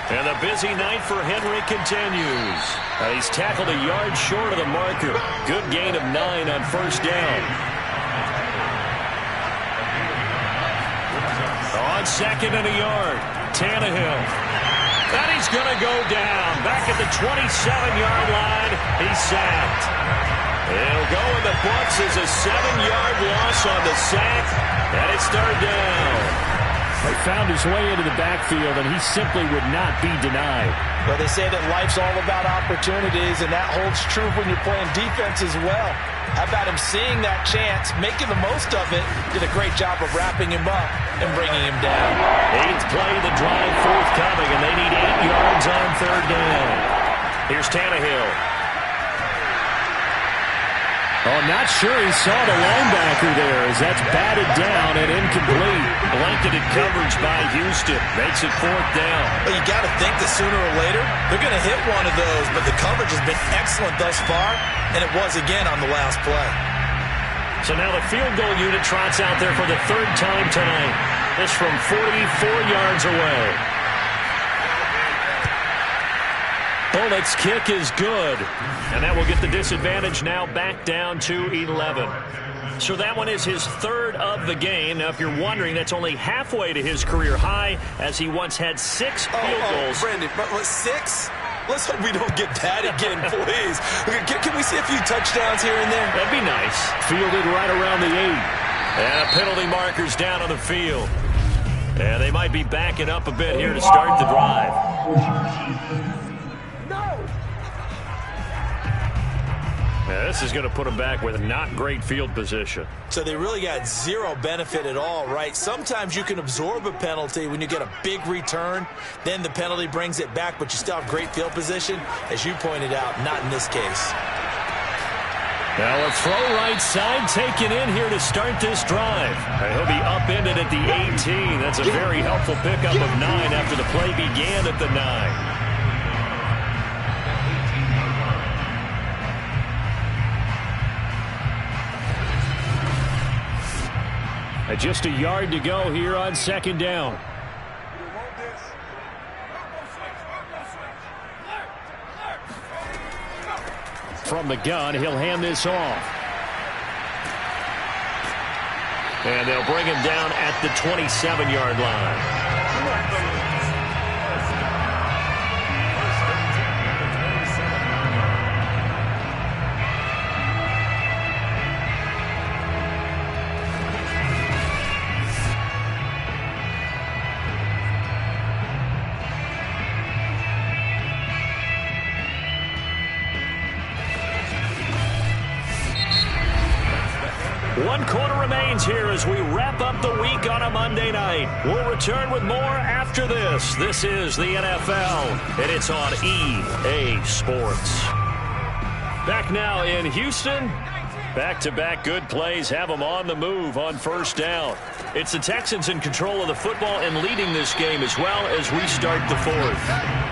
And the busy night for Henry continues. He's tackled a yard short of the marker. Good gain of 9 on first down. On 2nd and a yard, Tannehill. And he's going to go down. Back at the 27-yard line, he's sacked. It'll go in the books as a 7-yard loss on the sack. And it's 3rd down. He found his way into the backfield, and he simply would not be denied. Well, they say that life's all about opportunities, and that holds true when you're playing defense as well. How about him seeing that chance, making the most of it, did a great job of wrapping him up and bringing him down. 8th play of the drive forthcoming, and they need 8 yards on 3rd down. Here's Tannehill. Oh, not sure he saw the linebacker there as that's batted down and incomplete. Blanketed coverage by Houston. Makes it 4th down. Well, you got to think that sooner or later they're going to hit one of those, but the coverage has been excellent thus far, and it was again on the last play. So now the field goal unit trots out there for the 3rd time tonight. This from 44 yards away. Bullock's kick is good. And that will get the disadvantage now back down to 11. So that one is his 3rd of the game. Now, if you're wondering, that's only halfway to his career high, as he once had 6 field goals. Brandon, but 6? Let's hope we don't get that again, please. Can we see a few touchdowns here and there? That'd be nice. Fielded right around the 8. And a penalty marker's down on the field. And they might be backing up a bit here to start the drive. Now, this is going to put them back with not great field position. So they really got zero benefit at all, right? Sometimes you can absorb a penalty when you get a big return. Then the penalty brings it back, but you still have great field position. As you pointed out, not in this case. Now a throw right side taken in here to start this drive. He'll be upended at the 18. That's a very helpful pickup of 9 after the play began at the 9. Just a yard to go here on 2nd down. From the gun, he'll hand this off. And they'll bring him down at the 27-yard line. One quarter remains here as we wrap up the week on a Monday night. We'll return with more after this. This is the NFL, and it's on EA Sports. Back now in Houston. Back-to-back good plays have them on the move on first down. It's the Texans in control of the football and leading this game as well as we start the 4th.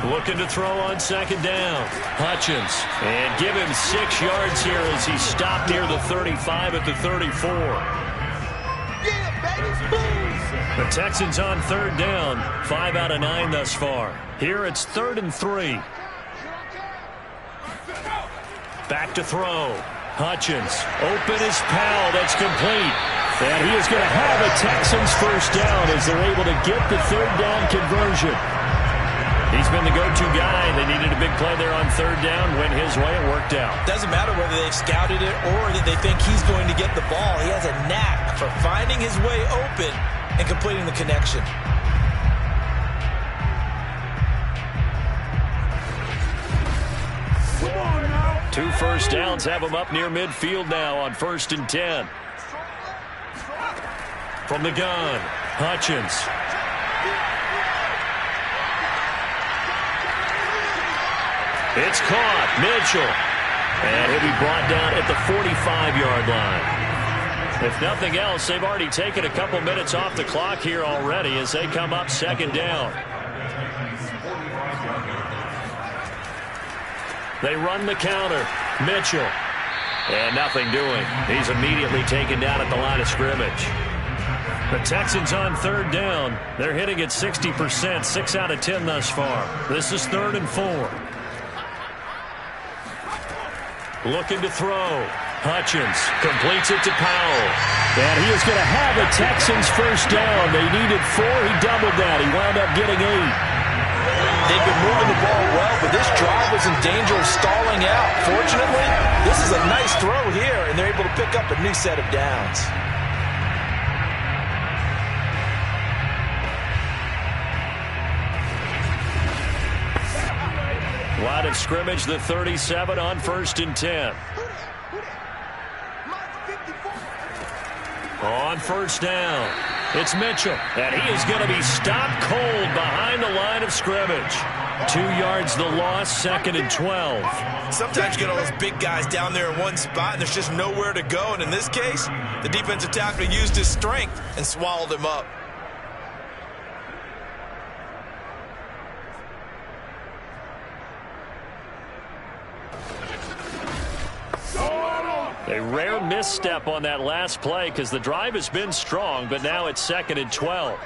Looking to throw on 2nd down. Hutchins. And give him 6 yards here as he stopped near the 35 at the 34. The Texans on 3rd down. 5 out of 9 thus far. Here it's 3rd and 3. Back to throw. Hutchins. Open is Powell. That's complete. And he is going to have a Texans first down as they're able to get the third down conversion. He's been the go-to guy. They needed a big play there on third down. Went his way. It worked out. Doesn't matter whether they've scouted it or that they think he's going to get the ball. He has a knack for finding his way open and completing the connection. Come on now. 2 first downs have him up near midfield now on 1st and 10. From the gun, Hutchins. It's caught, Mitchell. And he'll be brought down at the 45-yard line. If nothing else, they've already taken a couple minutes off the clock here already as they come up 2nd down. They run the counter. Mitchell. And nothing doing. He's immediately taken down at the line of scrimmage. The Texans on 3rd down. They're hitting at 60%, 6 out of 10 thus far. This is 3rd and 4. Looking to throw. Hutchins completes it to Powell. And he is going to have a Texans first down. They needed 4. He doubled that. He wound up getting 8. They've been moving the ball well, but this drive was in danger of stalling out. Fortunately, this is a nice throw here, and they're able to pick up a new set of downs. Line of scrimmage, the 37 on 1st and 10. On 1st down, it's Mitchell, and he is going to be stopped cold behind the line of scrimmage. 2 yards the loss, 2nd and 12. Sometimes you get all those big guys down there in one spot, and there's just nowhere to go. And in this case, the defensive tackle used his strength and swallowed him up. A rare misstep on that last play because the drive has been strong, but now it's 2nd and 12.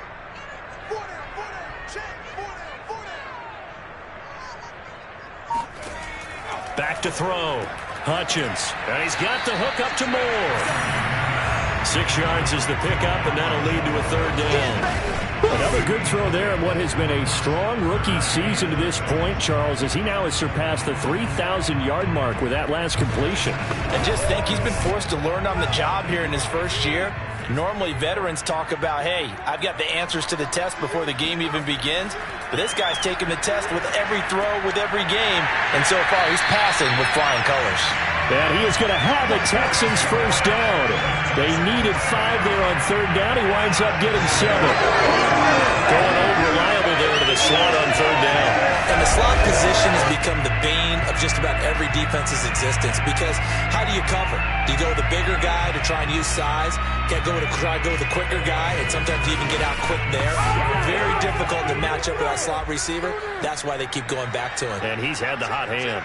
Back to throw. Hutchins. And he's got the hook up to Moore. 6 yards is the pickup, and that'll lead to a 3rd down. Another good throw there in what has been a strong rookie season to this point, Charles, as he now has surpassed the 3,000-yard mark with that last completion. And just think, he's been forced to learn on the job here in his first year. Normally, veterans talk about, hey, I've got the answers to the test before the game even begins. But this guy's taking the test with every throw, with every game. And so far, he's passing with flying colors. And he is going to have a Texans first down. They needed 5 there on 3rd down. He winds up getting 7. Going unreliable there to the slot on 3rd down. And the slot position has become the bane of just about every defense's existence because how do you cover? Do you go with the bigger guy to try and use size? Can't try to go with the quicker guy, and sometimes you even get out quick there. Very difficult to match up with that slot receiver. That's why they keep going back to him. And he's had the hot hand.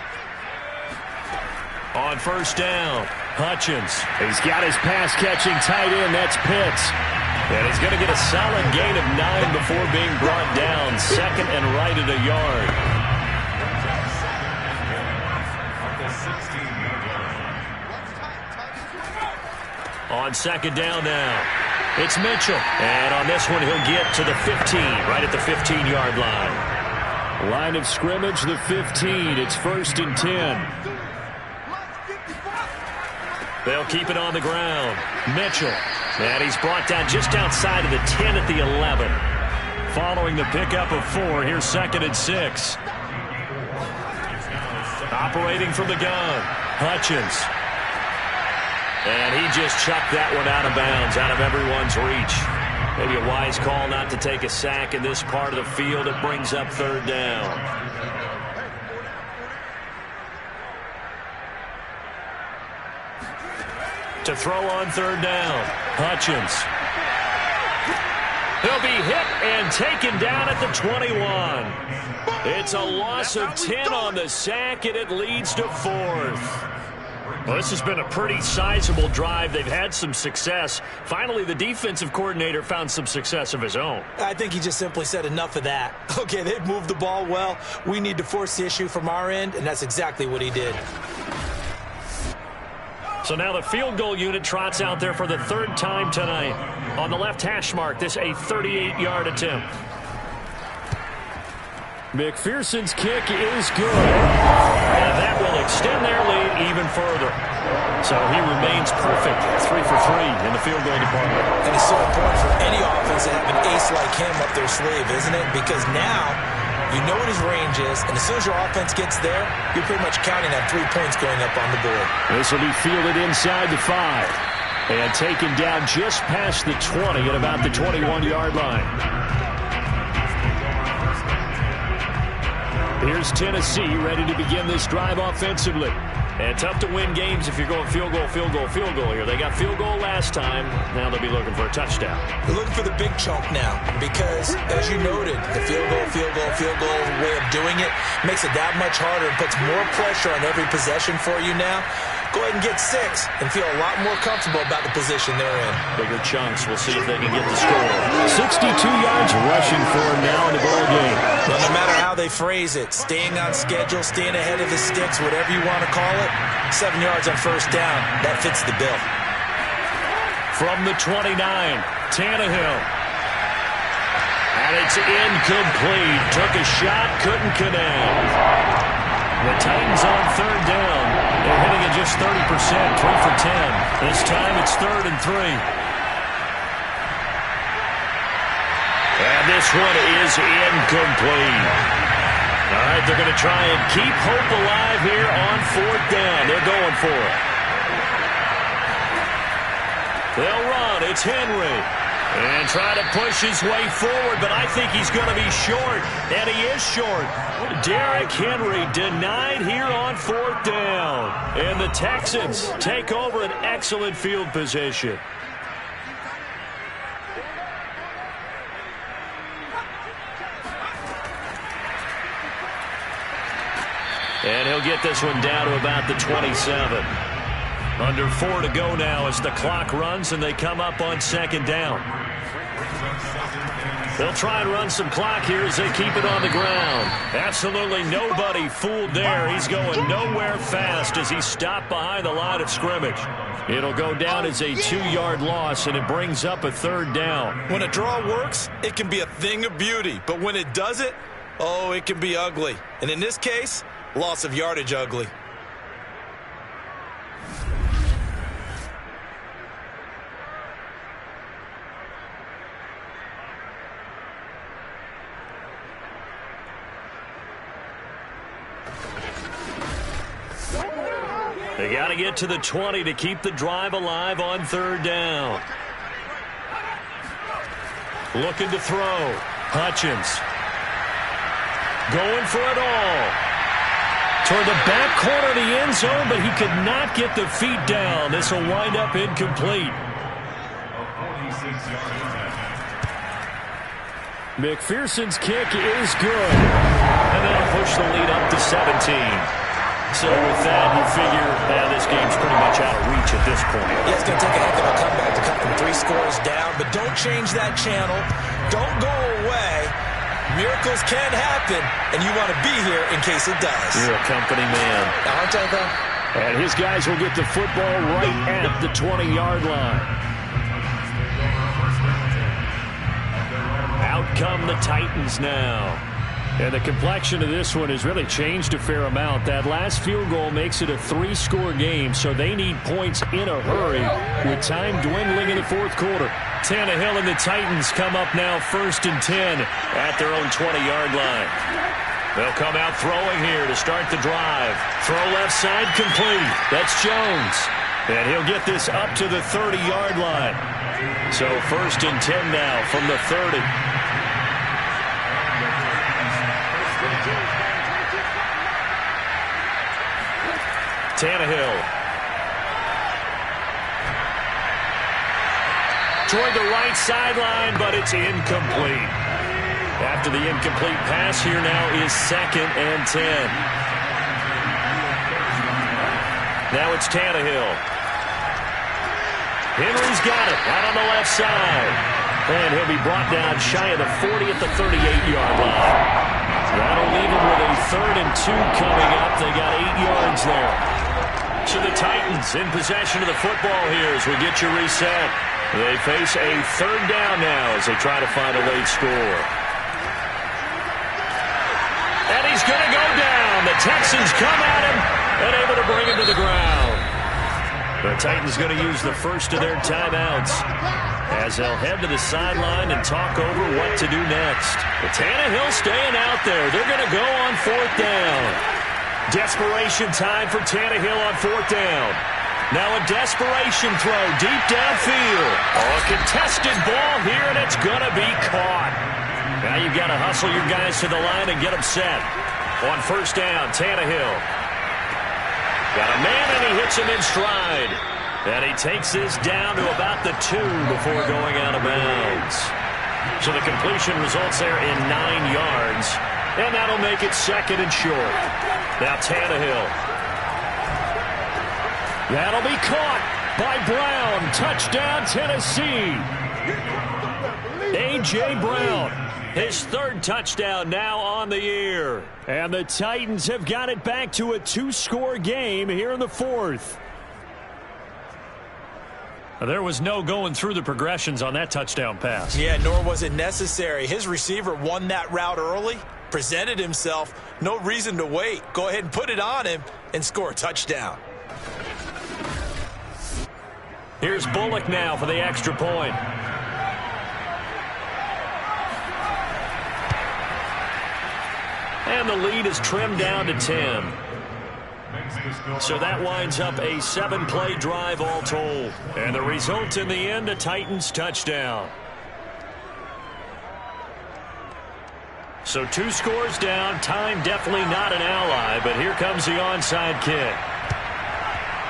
On 1st down, Hutchins. He's got his pass-catching tight end. That's Pitts. And he's going to get a solid gain of 9 before being brought down. 2nd and right at a yard. On 2nd down now, it's Mitchell. And on this one, he'll get to the 15, right at the 15-yard line. Line of scrimmage, the 15. It's 1st and 10. They'll keep it on the ground. Mitchell. And he's brought down just outside of the 10 at the 11. Following the pickup of 4, here's 2nd and 6. Operating from the gun, Hutchins. And he just chucked that one out of bounds, out of everyone's reach. Maybe a wise call not to take a sack in this part of the field. It brings up 3rd down. To throw on 3rd down, Hutchins. He'll be hit and taken down at the 21. It's a loss of 10 on the sack, and it leads to 4th. Well, this has been a pretty sizable drive. They've had some success. Finally, the defensive coordinator found some success of his own. I think he just simply said enough of that. Okay, they've moved the ball well. We need to force the issue from our end, and that's exactly what he did. So now the field goal unit trots out there for the third time tonight. On the left hash mark, this a 38-yard attempt. McPherson's kick is good. And that will extend their lead even further. So he remains perfect, 3 for 3 in the field goal department. And it's so important for any offense to have an ace like him up their sleeve, isn't it? Because now you know what his range is, and as soon as your offense gets there, you're pretty much counting on 3 points going up on the board. This will be fielded inside the 5 and taken down just past the 20 at about the 21-yard line. Here's Tennessee ready to begin this drive offensively. And tough to win games if you're going field goal, field goal, field goal here. They got field goal last time. Now they'll be looking for a touchdown. They're looking for the big chunk now because, as you noted, the field goal way of doing it makes it that much harder and puts more pressure on every possession for you now. Go ahead and get 6 and feel a lot more comfortable about the position they're in. Bigger chunks. We'll see if they can get the score. 62 yards rushing for him now in the ball game. Well, no matter how they phrase it, staying on schedule, staying ahead of the sticks, whatever you want to call it, 7 yards on first down, that fits the bill. From the 29, Tannehill. And it's incomplete. Took a shot, couldn't connect. The Titans on third down. They're hitting at just 30%, 3 for 10. This time it's 3rd and 3. And this one is incomplete. All right, they're going to try and keep hope alive here on 4th down. They're going for it. They'll run. It's Henry. And try to push his way forward, but I think he's going to be short, and he is short. Derrick Henry denied here on 4th down. And the Texans take over an excellent field position. And he'll get this one down to about the 27. Under 4 to go now as the clock runs and they come up on 2nd down. They'll try and run some clock here as they keep it on the ground. Absolutely nobody fooled there. He's going nowhere fast as he's stopped behind the line of scrimmage. It'll go down as a 2-yard loss, and it brings up a 3rd down. When a draw works, it can be a thing of beauty. But when it doesn't, oh, it can be ugly. And in this case, loss of yardage ugly. They got to get to the 20 to keep the drive alive on 3rd down. Looking to throw. Hutchins. Going for it all. Toward the back corner of the end zone, but he could not get the feet down. This will wind up incomplete. McPherson's kick is good. And that'll push the lead up to 17. So with that, you figure this game's pretty much out of reach at this point. Yeah, it's going to take a heck of a comeback to come from 3 scores down, but don't change that channel. Don't go away. Miracles can happen, and you want to be here in case it does. You're a company man. Aren't I, though? And his guys will get the football right at the 20-yard line. Out come the Titans now. And the complexion of this one has really changed a fair amount. That last field goal makes it a 3-score game, so they need points in a hurry with time dwindling in the 4th quarter. Tannehill and the Titans come up now 1st and 10 at their own 20-yard line. They'll come out throwing here to start the drive. Throw left side complete. That's Jones. And he'll get this up to the 30-yard line. So 1st and 10 now from the 30. Tannehill. Toward the right sideline, but it's incomplete. After the incomplete pass, here now is 2nd and 10. Now it's Tannehill. Henry's got it out on the left side. And he'll be brought down shy of the 40 at the 38-yard line. That'll leave him with a 3rd and 2 coming up. They got 8 yards there. So the Titans in possession of the football here as we get you reset. They face a third down now as they try to find a late score. And he's going to go down. The Texans come at him and able to bring him to the ground. The Titans going to use the first of their timeouts as they'll head to the sideline and talk over what to do next. But Tannehill staying out there. They're going to go on fourth down. Desperation time for Tannehill on fourth down. Now a desperation throw deep downfield. Oh, a contested ball here, and it's going to be caught. Now you've got to hustle your guys to the line and get them set. On first down, Tannehill. Got a man, and he hits him in stride. And he takes this down to about the 2 before going out of bounds. So the completion results there in 9 yards. And that'll make it second and short. Now Tannehill. That'll be caught by Brown. Touchdown, Tennessee. A.J. Brown, his third touchdown now on the year. And the Titans have got it back to a 2-score game here in the fourth. There was no going through the progressions on that touchdown pass. Yeah, nor was it necessary. His receiver won that route early, presented himself. No reason to wait. Go ahead and put it on him and score a touchdown. Here's Bullock now for the extra point. And the lead is trimmed down to 10. So that winds up a 7-play drive all told. And the result in the end, a Titans touchdown. So 2 scores down. Time definitely not an ally, but here comes the onside kick.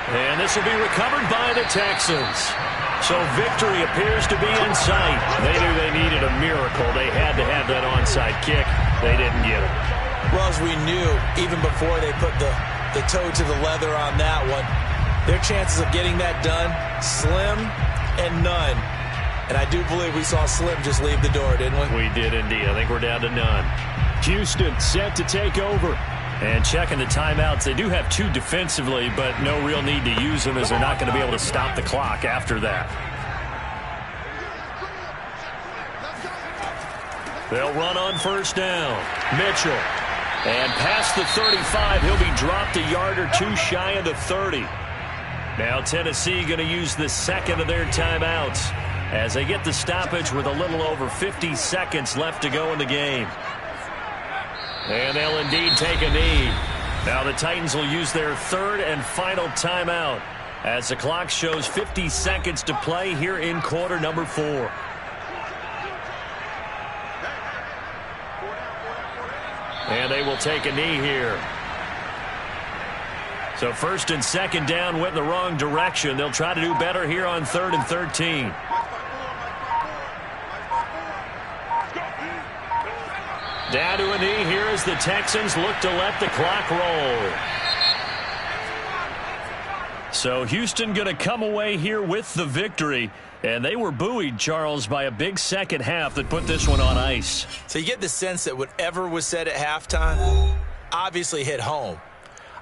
And this will be recovered by the Texans. So victory appears to be in sight. They knew they needed a miracle. They had to have that onside kick. They didn't get it. Well, as we knew, even before they put the toe to the leather on that one, their chances of getting that done, slim and none. And I do believe we saw Slim just leave the door, didn't we? We did indeed. I think we're down to none. Houston set to take over. And checking the timeouts, they do have 2 defensively, but no real need to use them as they're not going to be able to stop the clock after that. They'll run on first down. Mitchell. And past the 35, he'll be dropped a yard or 2 shy of the 30. Now Tennessee going to use the second of their timeouts as they get the stoppage with a little over 50 seconds left to go in the game. And they'll indeed take a knee. Now the Titans will use their third and final timeout as the clock shows 50 seconds to play here in quarter number 4. And they will take a knee here. So first and second down went in the wrong direction. They'll try to do better here on 3rd and 13. Down to a knee here as the Texans look to let the clock roll. So Houston going to come away here with the victory. And they were buoyed, Charles, by a big second half that put this one on ice. So you get the sense that whatever was said at halftime obviously hit home.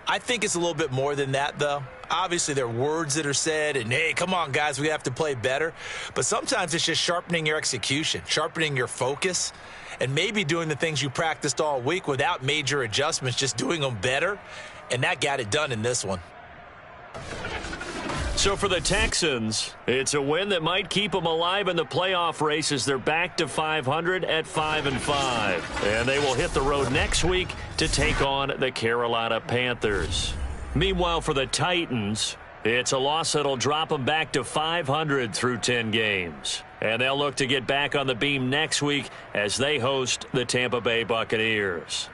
I think it's a little bit more than that, though. Obviously, there are words that are said, and, hey, come on, guys, we have to play better. But sometimes it's just sharpening your execution, sharpening your focus, and maybe doing the things you practiced all week without major adjustments, just doing them better. And that got it done in this one. So for the Texans, it's a win that might keep them alive in the playoff race as they're back to 500 at 5-5. And they will hit the road next week to take on the Carolina Panthers. Meanwhile, for the Titans, it's a loss that'll drop them back to 500 through 10 games. And they'll look to get back on the beam next week as they host the Tampa Bay Buccaneers.